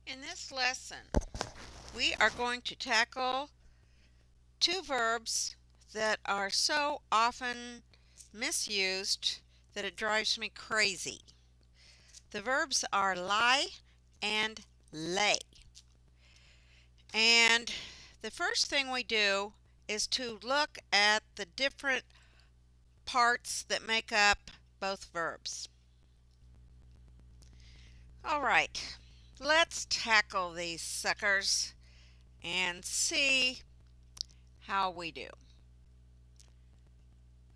In this lesson, we are going to tackle two verbs that are so often misused that it drives me crazy. The verbs are lie and lay. And the first thing we do is to look at the different parts that make up both verbs. All right, let's tackle these suckers and see how we do.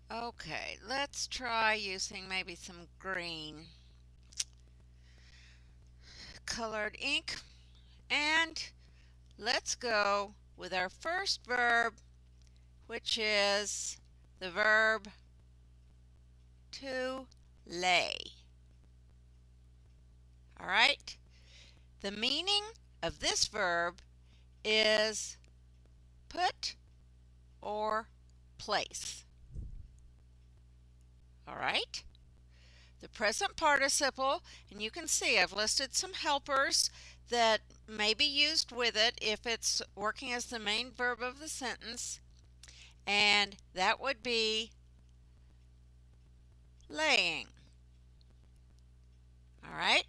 Okay, let's try using maybe some green colored ink, and let's go with our first verb, which is the verb to lay. All right, the meaning of this verb is put or place. All right, the present participle, and you can see I've listed some helpers that may be used with it if it's working as the main verb of the sentence, and that would be laying. All right,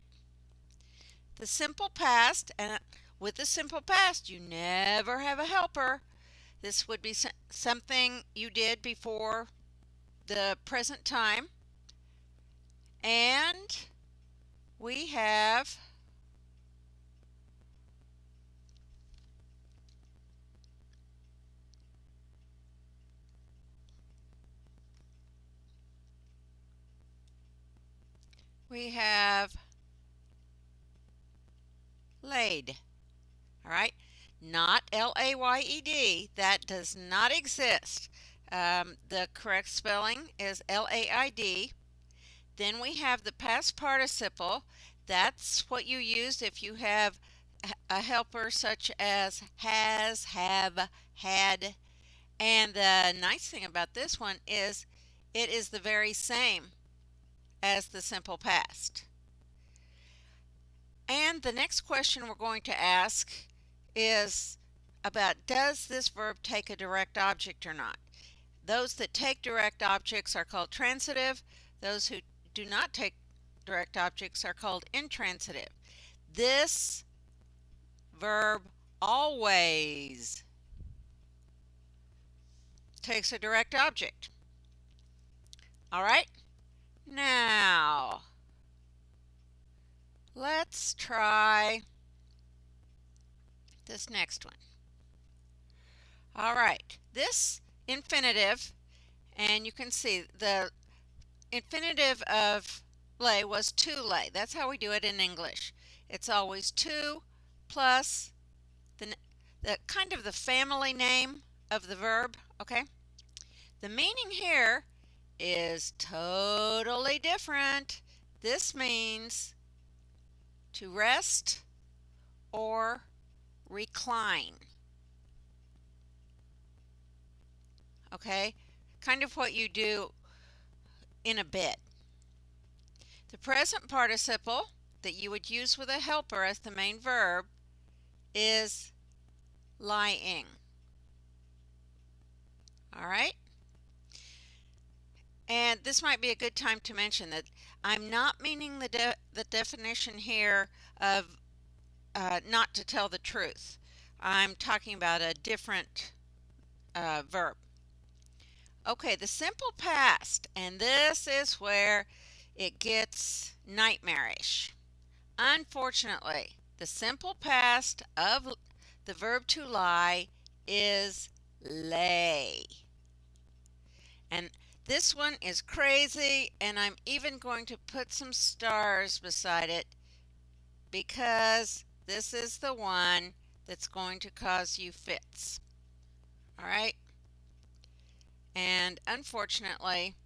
the simple past, and with the simple past you never have a helper. This would be something you did before the present time, and we have we have laid. All right, not L-A-Y-E-D. That does not exist. The correct spelling is L-A-I-D. Then we have the past participle. That's what you use if you have a helper such as has, have, had. And the nice thing about this one is it is the very same as the simple past. And the next question we're going to ask is about, does this verb take a direct object or not? Those that take direct objects are called transitive. Those who do not take direct objects are called intransitive. This verb always takes a direct object. All right? Now, let's try this next one. All right, this infinitive, and you can see the infinitive of lay was to lay. That's how we do it in English. It's always to plus the kind of the family name of the verb, okay? The meaning here is totally different. This means to rest or recline. Okay? Kind of what you do in a bed. The present participle that you would use with a helper as the main verb is lying. All right? And this might be a good time to mention that I'm not meaning the definition here of not to tell the truth. I'm talking about a different verb. Okay, the simple past, and this is where it gets nightmarish. Unfortunately, the simple past of the verb to lie is lay. And this one is crazy, and I'm even going to put some stars beside it because this is the one that's going to cause you fits. All right? And unfortunately,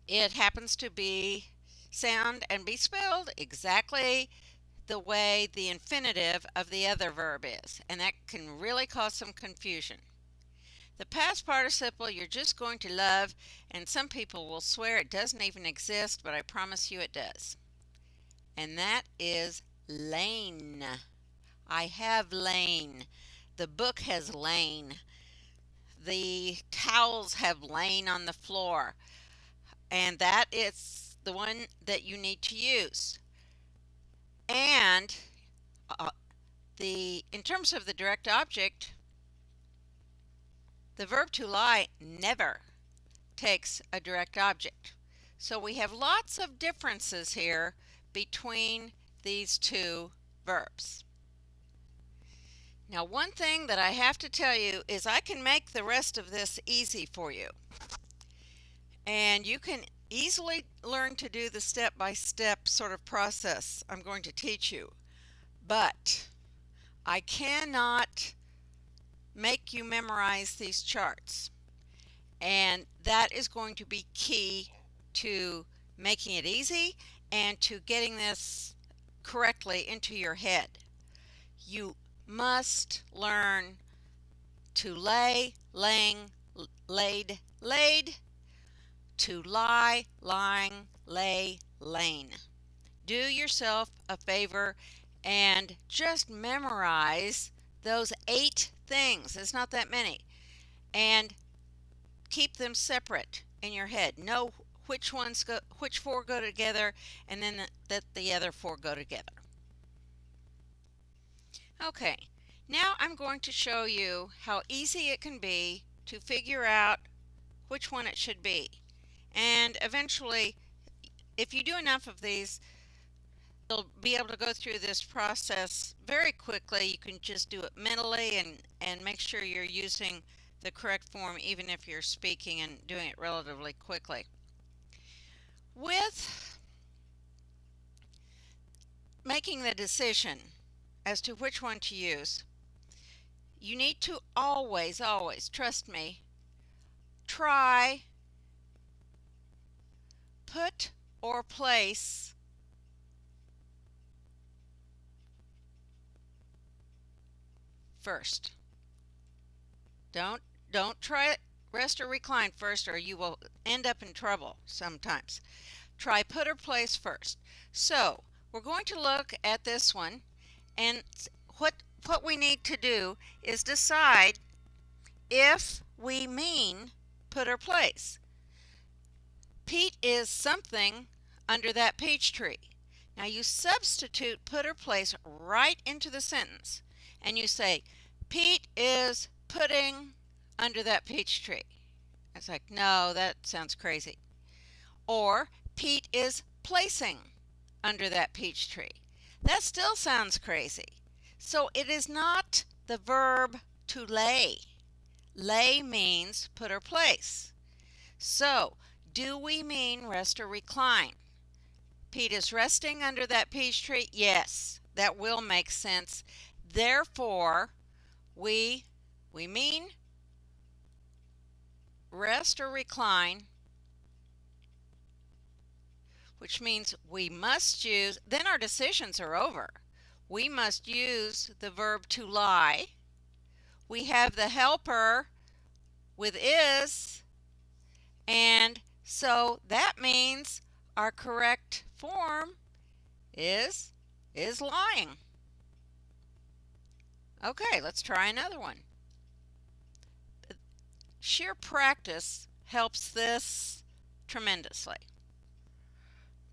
it happens to sound and be spelled exactly the way the infinitive of the other verb is, and that can really cause some confusion. The past participle you're just going to love, and some people will swear it doesn't even exist, but I promise you it does. and that is lain. I have lain. The book has lain. The towels have lain on the floor, and that is the one that you need to use. And uh, in terms of the direct object, the verb to lie never takes a direct object. So we have lots of differences here between these two verbs. Now, one thing that I have to tell you is I can make the rest of this easy for you. And you can easily learn to do the step-by-step sort of process I'm going to teach you. But I cannot make you memorize these charts. And that is going to be key to making it easy and to getting this correctly into your head. You must learn to lay, laying, laid, laid, to lie, lying, lay, lain. Do yourself a favor and just memorize those 8 things. It's not that many. And keep them separate in your head. Know which 4 go together, and then that the other 4 go together. Okay, now I'm going to show you how easy it can be to figure out which one it should be. And eventually, if you do enough of these, you'll be able to go through this process very quickly. You can just do it mentally and make sure you're using the correct form even if you're speaking and doing it relatively quickly. With making the decision as to which one to use, you need to always, trust me, try, put, or place first. Don't try rest or recline first, or you will end up in trouble sometimes. Try put or place first. So we're going to look at this one, and what we need to do is decide if we mean put or place. Pete is something under that peach tree. Now you substitute put or place right into the sentence, and you say, Pete is putting under that peach tree. It's like, no, that sounds crazy. Or Pete is placing under that peach tree. That still sounds crazy. So it is not the verb to lay. Lay means put or place. So, do we mean rest or recline? Pete is resting under that peach tree? Yes, that will make sense. Therefore, we mean rest or recline, which means we must use, then our decisions are over. We must use the verb to lie. We have the helper with is, and so that means our correct form is lying. Okay, let's try another one. Sheer practice helps this tremendously.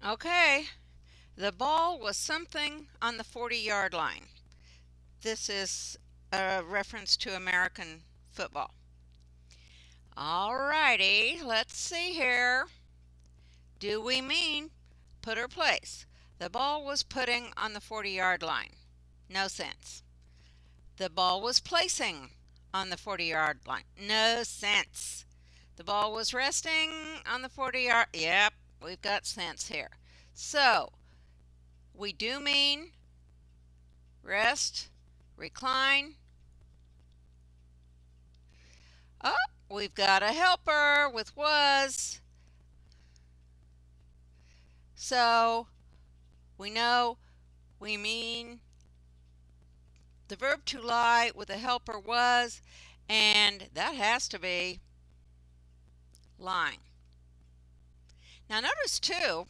Okay, the ball was something on the 40-yard line. This is a reference to American football. Alrighty, let's see here. Do we mean put or place? The ball was putting on the 40-yard line. No sense. The ball was placing on the 40-yard line. No sense. The ball was resting on the 40-yard. Yep, we've got sense here. So, we do mean rest, recline. Oh, we've got a helper with was. So, we know we mean the verb to lie with a helper was, and that has to be lying. Now notice too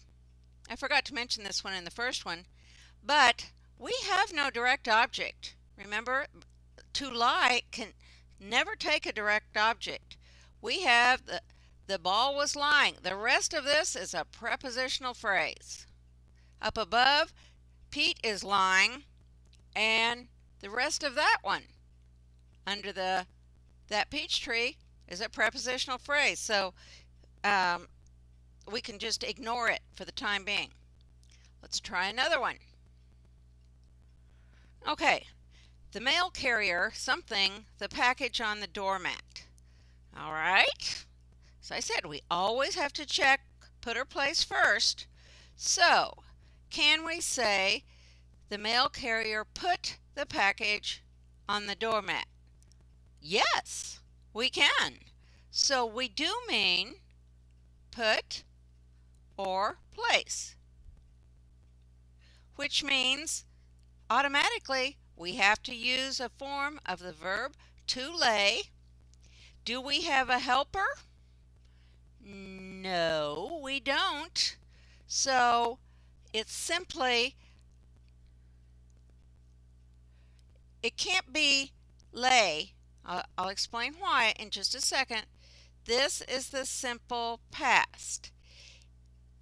I forgot to mention this one in the first one, but we have no direct object. Remember, to lie can never take a direct object. We have the ball was lying. The rest of this is a prepositional phrase. Up above, Pete is lying, and the rest of that one under that peach tree is a prepositional phrase. So we can just ignore it for the time being. Let's try another one. Okay, the mail carrier something the package on the doormat. All right. So I said we always have to check put or place first. So can we say the mail carrier put the package on the doormat? Yes, we can. So we do mean put or place, which means automatically we have to use a form of the verb to lay. Do we have a helper? No, we don't. So it's simply, it can't be lay. I'll explain why in just a second. This is the simple past.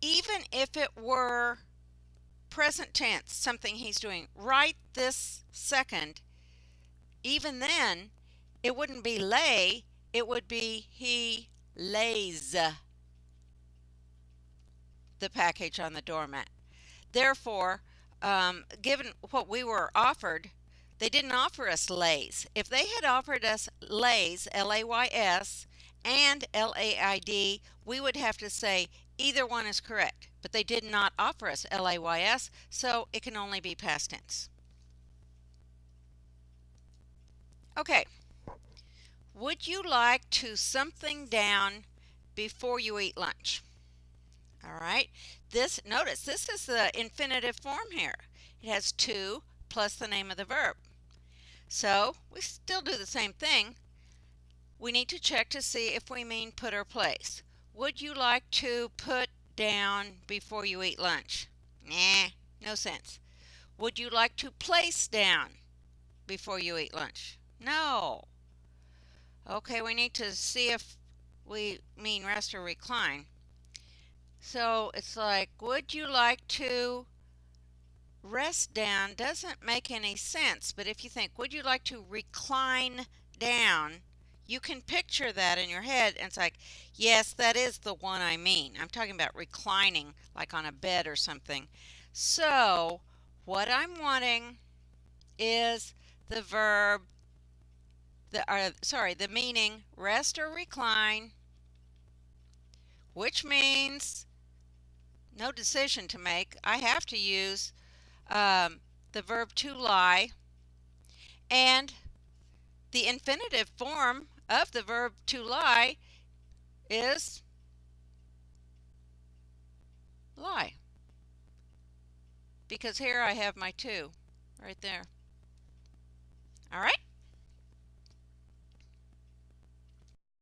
Even if it were present tense, something he's doing right this second, even then it wouldn't be lay, it would be he lays the package on the doormat. Therefore, given what we were offered, they didn't offer us lays. If they had offered us lays, L-A-Y-S, and L-A-I-D, we would have to say either one is correct. But they did not offer us L-A-Y-S, so it can only be past tense. Okay. Would you like to something down before you eat lunch? All right. Notice this is the infinitive form here. It has to plus the name of the verb. So we still do the same thing. We need to check to see if we mean put or place. Would you like to put down before you eat lunch? Nah, no sense. Would you like to place down before you eat lunch? No. Okay, we need to see if we mean rest or recline. So it's like, would you like to rest down? Doesn't make any sense, but if you think, would you like to recline down? You can picture that in your head, and it's like, yes, that is the one I mean. I'm talking about reclining, like on a bed or something. So what I'm wanting is the verb, the meaning rest or recline, which means no decision to make. I have to use the verb to lie, and the infinitive form of the verb to lie is lie, because here I have my to right there. All right.